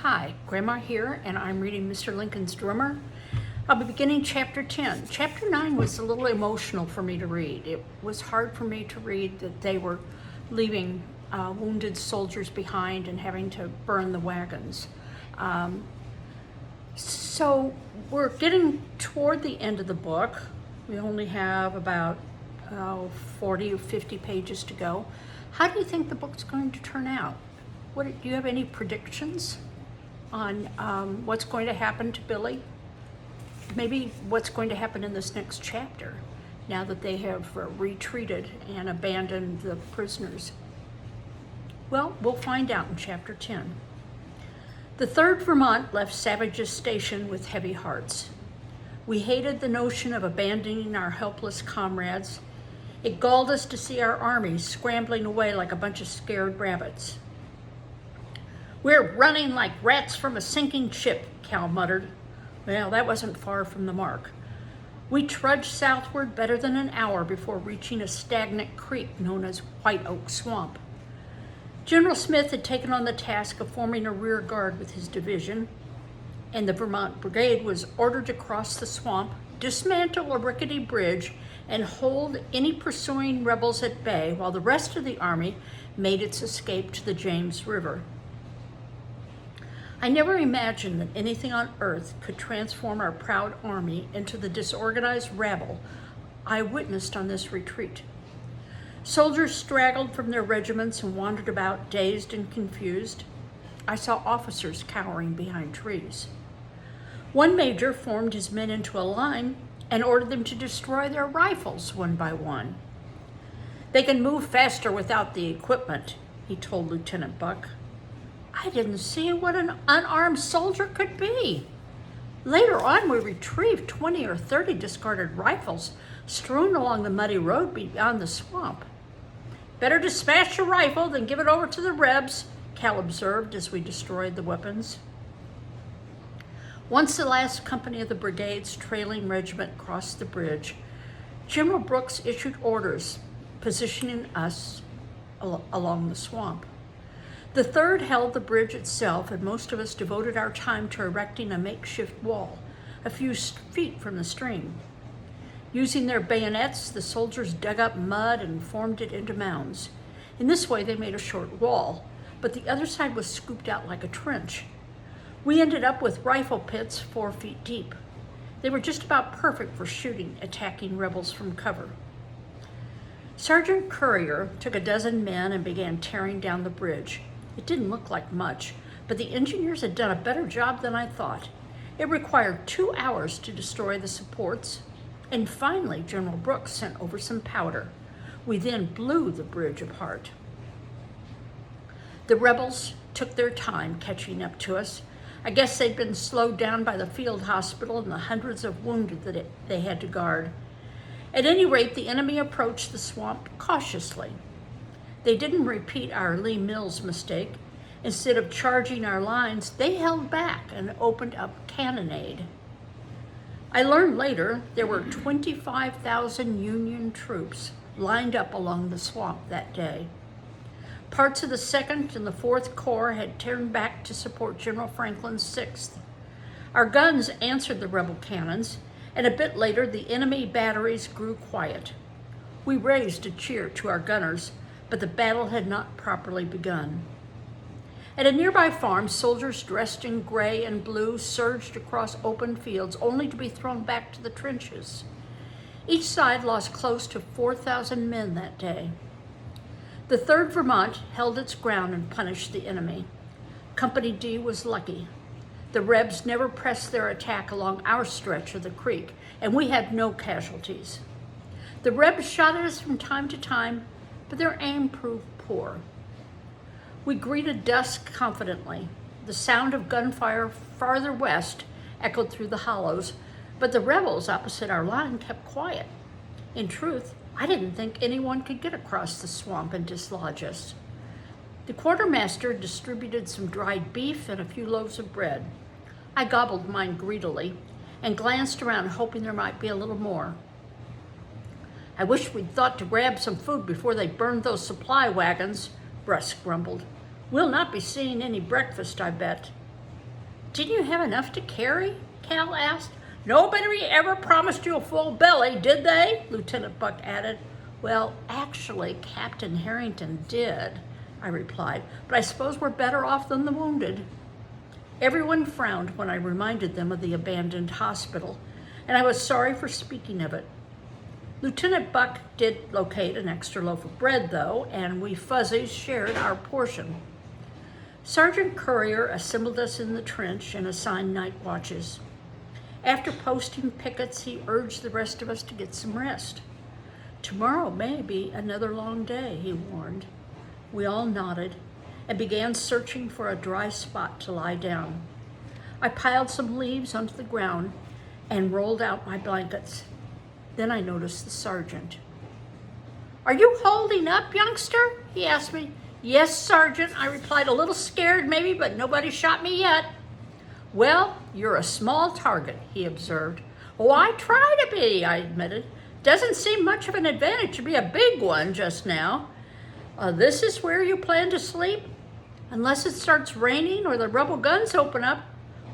Hi, Grandma here, and I'm reading Mr. Lincoln's Drummer. I'll be beginning chapter 10. Chapter 9 was a little emotional for me to read. It was hard for me to read that they were leaving wounded soldiers behind and having to burn the wagons. So we're getting toward the end of the book. We only have about 40 or 50 pages to go. How do you think the book's going to turn out? Do you have any predictions on what's going to happen to Billy? Maybe what's going to happen in this next chapter, now that they have retreated and abandoned the prisoners? Well, we'll find out in chapter 10. The 3rd Vermont left Savage's Station with heavy hearts. We hated the notion of abandoning our helpless comrades. It galled us to see our army scrambling away like a bunch of scared rabbits. "We're running like rats from a sinking ship," Cal muttered. Well, that wasn't far from the mark. We trudged southward better than an hour before reaching a stagnant creek known as White Oak Swamp. General Smith had taken on the task of forming a rear guard with his division, and the Vermont Brigade was ordered to cross the swamp, dismantle a rickety bridge, and hold any pursuing rebels at bay while the rest of the army made its escape to the James River. I never imagined that anything on earth could transform our proud army into the disorganized rabble I witnessed on this retreat. Soldiers straggled from their regiments and wandered about dazed and confused. I saw officers cowering behind trees. One major formed his men into a line and ordered them to destroy their rifles one by one. "They can move faster without the equipment," he told Lieutenant Buck. I didn't see what an unarmed soldier could be. Later on, we retrieved 20 or 30 discarded rifles strewn along the muddy road beyond the swamp. "Better to smash your rifle than give it over to the Rebs," Cal observed as we destroyed the weapons. Once the last company of the brigade's trailing regiment crossed the bridge, General Brooks issued orders positioning us along the swamp. The 3rd held the bridge itself, and most of us devoted our time to erecting a makeshift wall a few feet from the stream. Using their bayonets, the soldiers dug up mud and formed it into mounds. In this way, they made a short wall, but the other side was scooped out like a trench. We ended up with rifle pits 4 feet deep. They were just about perfect for shooting attacking rebels from cover. Sergeant Currier took a dozen men and began tearing down the bridge. It didn't look like much, but the engineers had done a better job than I thought. It required 2 hours to destroy the supports, and finally General Brooks sent over some powder. We then blew the bridge apart. The rebels took their time catching up to us. I guess they'd been slowed down by the field hospital and the hundreds of wounded that they had to guard. At any rate, the enemy approached the swamp cautiously. They didn't repeat our Lee Mills mistake. Instead of charging our lines, they held back and opened up cannonade. I learned later there were 25,000 Union troops lined up along the swamp that day. Parts of the 2nd and the 4th Corps had turned back to support General Franklin's 6th. Our guns answered the rebel cannons, and a bit later the enemy batteries grew quiet. We raised a cheer to our gunners, but the battle had not properly begun. At a nearby farm, soldiers dressed in gray and blue surged across open fields only to be thrown back to the trenches. Each side lost close to 4,000 men that day. The 3rd Vermont held its ground and punished the enemy. Company D was lucky. The Rebs never pressed their attack along our stretch of the creek, and we had no casualties. The Rebs shot at us from time to time, but their aim proved poor. We greeted dusk confidently. The sound of gunfire farther west echoed through the hollows, but the rebels opposite our line kept quiet. In truth, I didn't think anyone could get across the swamp and dislodge us. The quartermaster distributed some dried beef and a few loaves of bread. I gobbled mine greedily and glanced around hoping there might be a little more. "I wish we'd thought to grab some food before they burned those supply wagons," Bruce grumbled. "We'll not be seeing any breakfast, I bet." Didn't you have enough to carry? Cal asked. Nobody ever promised you a full belly, did they? Lieutenant Buck added. Well, actually, Captain Harrington did, I replied, but I suppose we're better off than the wounded. Everyone frowned when I reminded them of the abandoned hospital, and I was sorry for speaking of it. Lieutenant Buck did locate an extra loaf of bread, though, and we fuzzies shared our portion. Sergeant Courier assembled us in the trench and assigned night watches. After posting pickets, he urged the rest of us to get some rest. Tomorrow may be another long day, he warned. We all nodded and began searching for a dry spot to lie down. I piled some leaves onto the ground and rolled out my blankets. Then I noticed the sergeant. Are you holding up, youngster? He asked me. Yes, Sergeant, I replied, a little scared maybe, but nobody shot me yet. Well, you're a small target, he observed. Oh, I try to be, I admitted. Doesn't seem much of an advantage to be a big one just now. This is where you plan to sleep? Unless it starts raining or the rebel guns open up.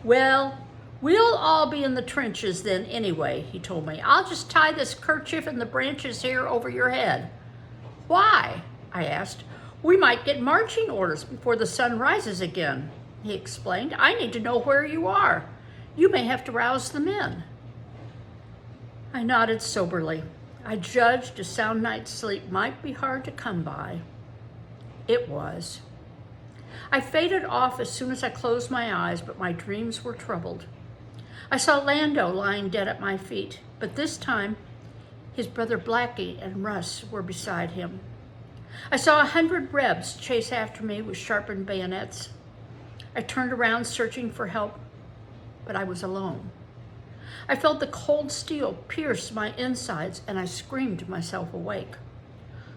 Well, we'll all be in the trenches then anyway, he told me. I'll just tie this kerchief in the branches here over your head. Why? I asked. We might get marching orders before the sun rises again, he explained. I need to know where you are. You may have to rouse the men. I nodded soberly. I judged a sound night's sleep might be hard to come by. It was. I faded off as soon as I closed my eyes, but my dreams were troubled. I saw Lando lying dead at my feet, but this time his brother Blackie and Russ were beside him. I saw 100 Rebs chase after me with sharpened bayonets. I turned around searching for help, but I was alone. I felt the cold steel pierce my insides, and I screamed myself awake.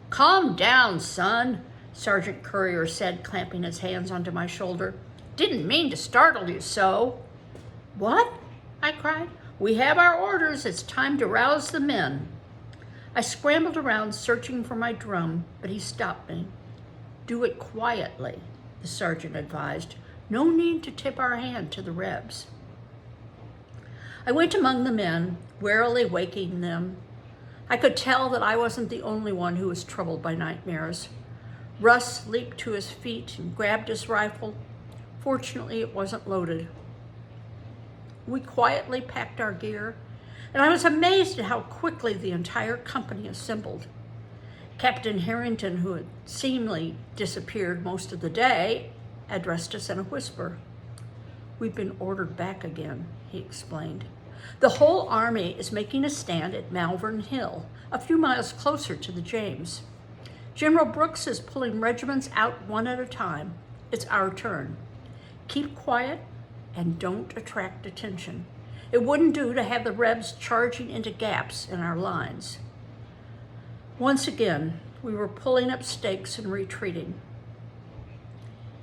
Calm down, son, Sergeant Courier said, clamping his hands onto my shoulder. Didn't mean to startle you so. What? I cried. We have our orders. It's time to rouse the men. I scrambled around searching for my drum, but he stopped me. Do it quietly, the sergeant advised. No need to tip our hand to the Rebs. I went among the men, warily waking them. I could tell that I wasn't the only one who was troubled by nightmares. Russ leaped to his feet and grabbed his rifle. Fortunately, it wasn't loaded. We quietly packed our gear, and I was amazed at how quickly the entire company assembled. Captain Harrington, who had seemingly disappeared most of the day, addressed us in a whisper. We've been ordered back again, he explained. The whole army is making a stand at Malvern Hill, a few miles closer to the James. General Brooks is pulling regiments out one at a time. It's our turn. Keep quiet and don't attract attention. It wouldn't do to have the Rebs charging into gaps in our lines. Once again, we were pulling up stakes and retreating.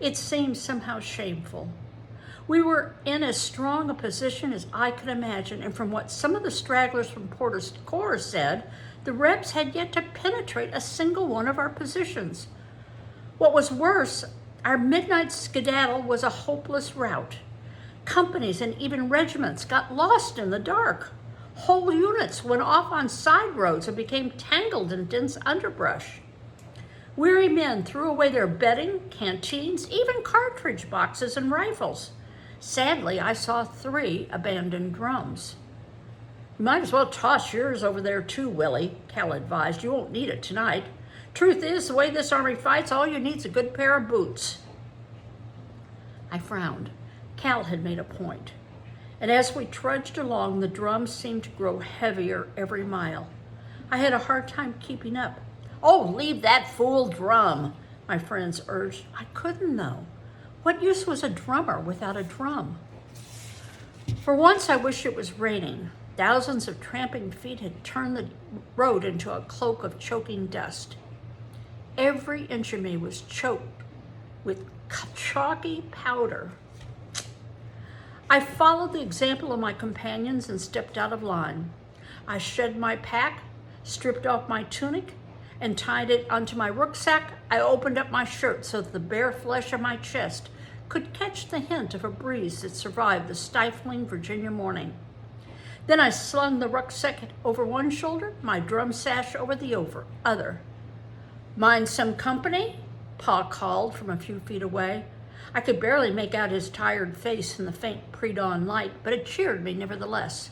It seemed somehow shameful. We were in as strong a position as I could imagine, and from what some of the stragglers from Porter's Corps said, the Rebs had yet to penetrate a single one of our positions. What was worse, our midnight skedaddle was a hopeless rout. Companies and even regiments got lost in the dark. Whole units went off on side roads and became tangled in dense underbrush. Weary men threw away their bedding, canteens, even cartridge boxes and rifles. Sadly, I saw 3 abandoned drums. You might as well toss yours over there too, Willie, Cal advised. You won't need it tonight. Truth is, the way this army fights, all you need is a good pair of boots. I frowned. Cal had made a point. And as we trudged along, the drums seemed to grow heavier every mile. I had a hard time keeping up. Oh, leave that fool drum, my friends urged. I couldn't, though. What use was a drummer without a drum? For once, I wished it was raining. Thousands of tramping feet had turned the road into a cloak of choking dust. Every inch of me was choked with chalky powder. I followed the example of my companions and stepped out of line. I shed my pack, stripped off my tunic, and tied it onto my rucksack. I opened up my shirt so that the bare flesh of my chest could catch the hint of a breeze that survived the stifling Virginia morning. Then I slung the rucksack over one shoulder, my drum sash over the other. "Mind some company?" Pa called from a few feet away. I could barely make out his tired face in the faint pre-dawn light, but it cheered me nevertheless.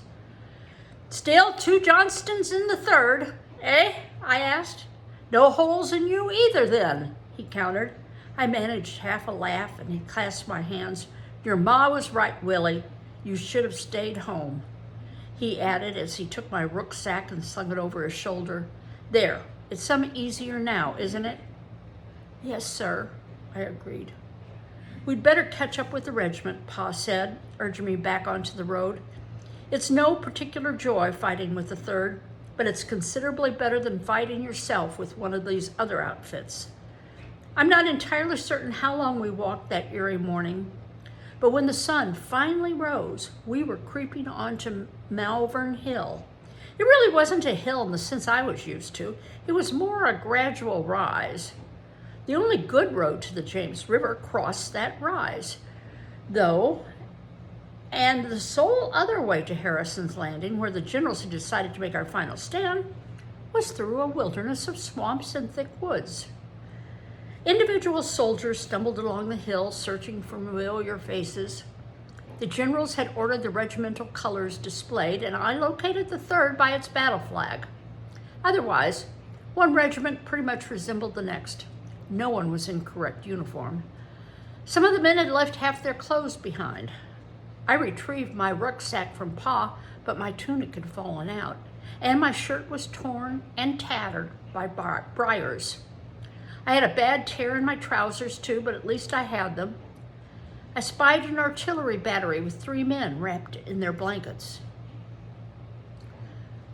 "Still 2 Johnstons in the 3rd, eh?" I asked. "No holes in you either, then," he countered. I managed half a laugh, and he clasped my hands. "Your ma was right, Willie. You should have stayed home," he added as he took my rucksack and slung it over his shoulder. "There, it's some easier now, isn't it?" "Yes, sir," I agreed. "We'd better catch up with the regiment," Pa said, urging me back onto the road. "It's no particular joy fighting with the 3rd, but it's considerably better than fighting yourself with one of these other outfits." I'm not entirely certain how long we walked that eerie morning, but when the sun finally rose, we were creeping onto Malvern Hill. It really wasn't a hill in the sense I was used to. It was more a gradual rise. The only good road to the James River crossed that rise, though, and the sole other way to Harrison's Landing, where the generals had decided to make our final stand, was through a wilderness of swamps and thick woods. Individual soldiers stumbled along the hill, searching for familiar faces. The generals had ordered the regimental colors displayed, and I located the 3rd by its battle flag. Otherwise, one regiment pretty much resembled the next. No one was in correct uniform. Some of the men had left half their clothes behind. I retrieved my rucksack from Pa, but my tunic had fallen out, and my shirt was torn and tattered by briars. I had a bad tear in my trousers too, but at least I had them. I spied an artillery battery with 3 men wrapped in their blankets.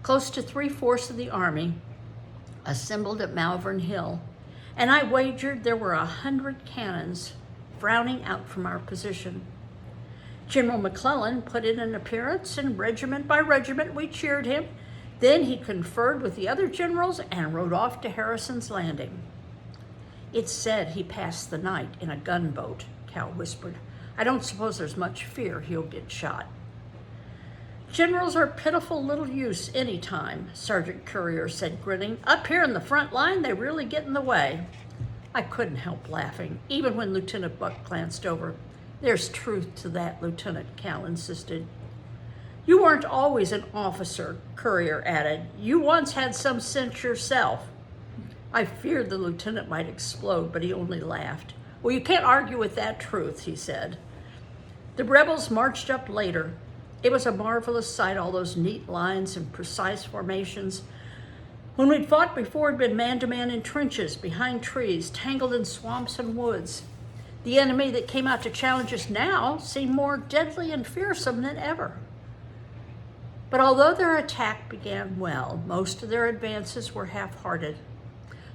Close to 3/4 of the army assembled at Malvern Hill, and I wagered there were 100 cannons frowning out from our position. General McClellan put in an appearance, and regiment by regiment we cheered him. Then he conferred with the other generals and rode off to Harrison's Landing. "It's said he passed the night in a gunboat," Cal whispered. "I don't suppose there's much fear he'll get shot." "Generals are pitiful little use any time," Sergeant Courier said, grinning. "Up here in the front line, they really get in the way." I couldn't help laughing, even when Lieutenant Buck glanced over. "There's truth to that, Lieutenant," Cal insisted. "You weren't always an officer," Courier added. "You once had some sense yourself." I feared the lieutenant might explode, but he only laughed. "Well, you can't argue with that truth," he said. The rebels marched up later. It was a marvelous sight, all those neat lines and precise formations. When we'd fought before, it'd been man-to-man in trenches, behind trees, tangled in swamps and woods. The enemy that came out to challenge us now seemed more deadly and fearsome than ever. But although their attack began well, most of their advances were half-hearted.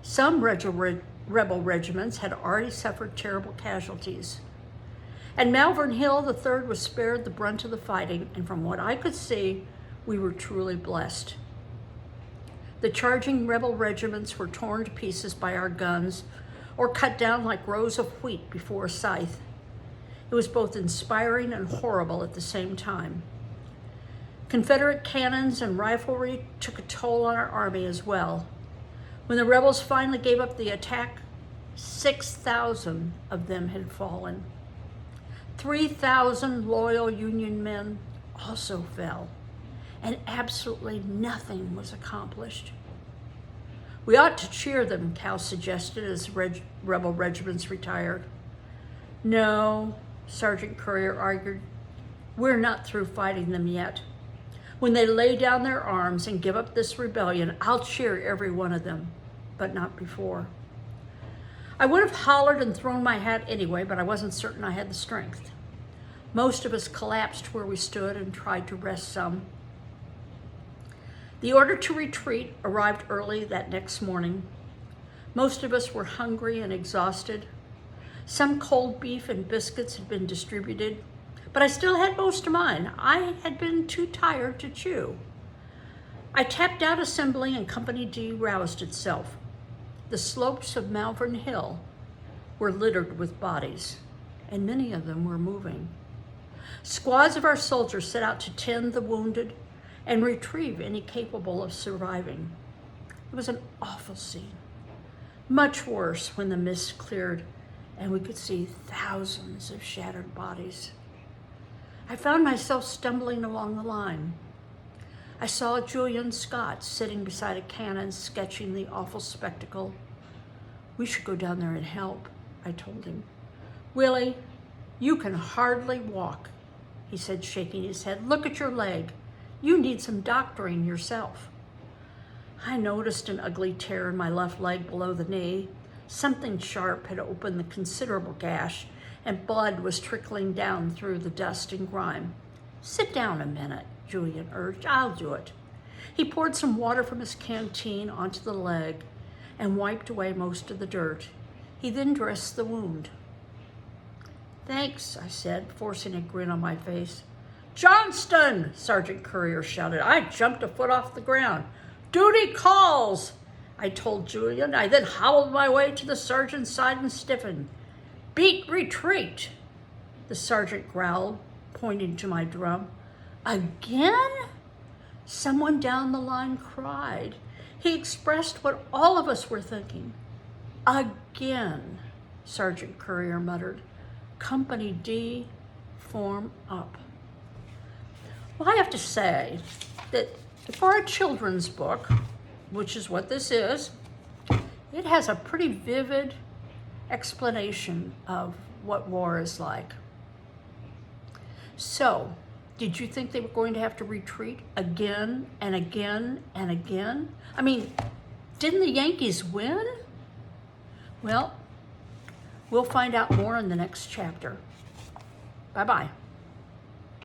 Some rebel regiments had already suffered terrible casualties. At Malvern Hill, the 3rd was spared the brunt of the fighting, and from what I could see, we were truly blessed. The charging rebel regiments were torn to pieces by our guns, or cut down like rows of wheat before a scythe. It was both inspiring and horrible at the same time. Confederate cannons and riflery took a toll on our army as well. When the rebels finally gave up the attack, 6,000 of them had fallen. 3,000 loyal Union men also fell, and absolutely nothing was accomplished. "We ought to cheer them," Cal suggested as rebel regiments retired. "No," Sergeant Courier argued. "We're not through fighting them yet. When they lay down their arms and give up this rebellion, I'll cheer every one of them, but not before." I would have hollered and thrown my hat anyway, but I wasn't certain I had the strength. Most of us collapsed where we stood and tried to rest some. The order to retreat arrived early that next morning. Most of us were hungry and exhausted. Some cold beef and biscuits had been distributed, but I still had most of mine. I had been too tired to chew. I tapped out assembly, and Company D roused itself. The slopes of Malvern Hill were littered with bodies. and many of them were moving. Squads of our soldiers set out to tend the wounded and retrieve any capable of surviving. It was an awful scene, much worse when the mist cleared and we could see thousands of shattered bodies. I found myself stumbling along the line. I saw Julian Scott sitting beside a cannon sketching the awful spectacle. "We should go down there and help," I told him. "Willie, you can hardly walk," he said, shaking his head. "Look at your leg. You need some doctoring yourself." I noticed an ugly tear in my left leg below the knee. Something sharp had opened the considerable gash, and blood was trickling down through the dust and grime. "Sit down a minute," Julian urged. "I'll do it." He poured some water from his canteen onto the leg and wiped away most of the dirt. He then dressed the wound. "Thanks," I said, forcing a grin on my face. "Johnston!" Sergeant Courier shouted. I jumped a foot off the ground. "Duty calls!" I told Julian. I then hobbled my way to the sergeant's side and stiffened. "Beat retreat!" the sergeant growled, pointing to my drum. "Again?" Someone down the line cried. He expressed what all of us were thinking. "Again," Sergeant Courier muttered. "Company D, form up." Well, I have to say that for a children's book, which is what this is, it has a pretty vivid explanation of what war is like. So, did you think they were going to have to retreat again and again and again? I mean, didn't the Yankees win? Well, we'll find out more in the next chapter. Bye-bye.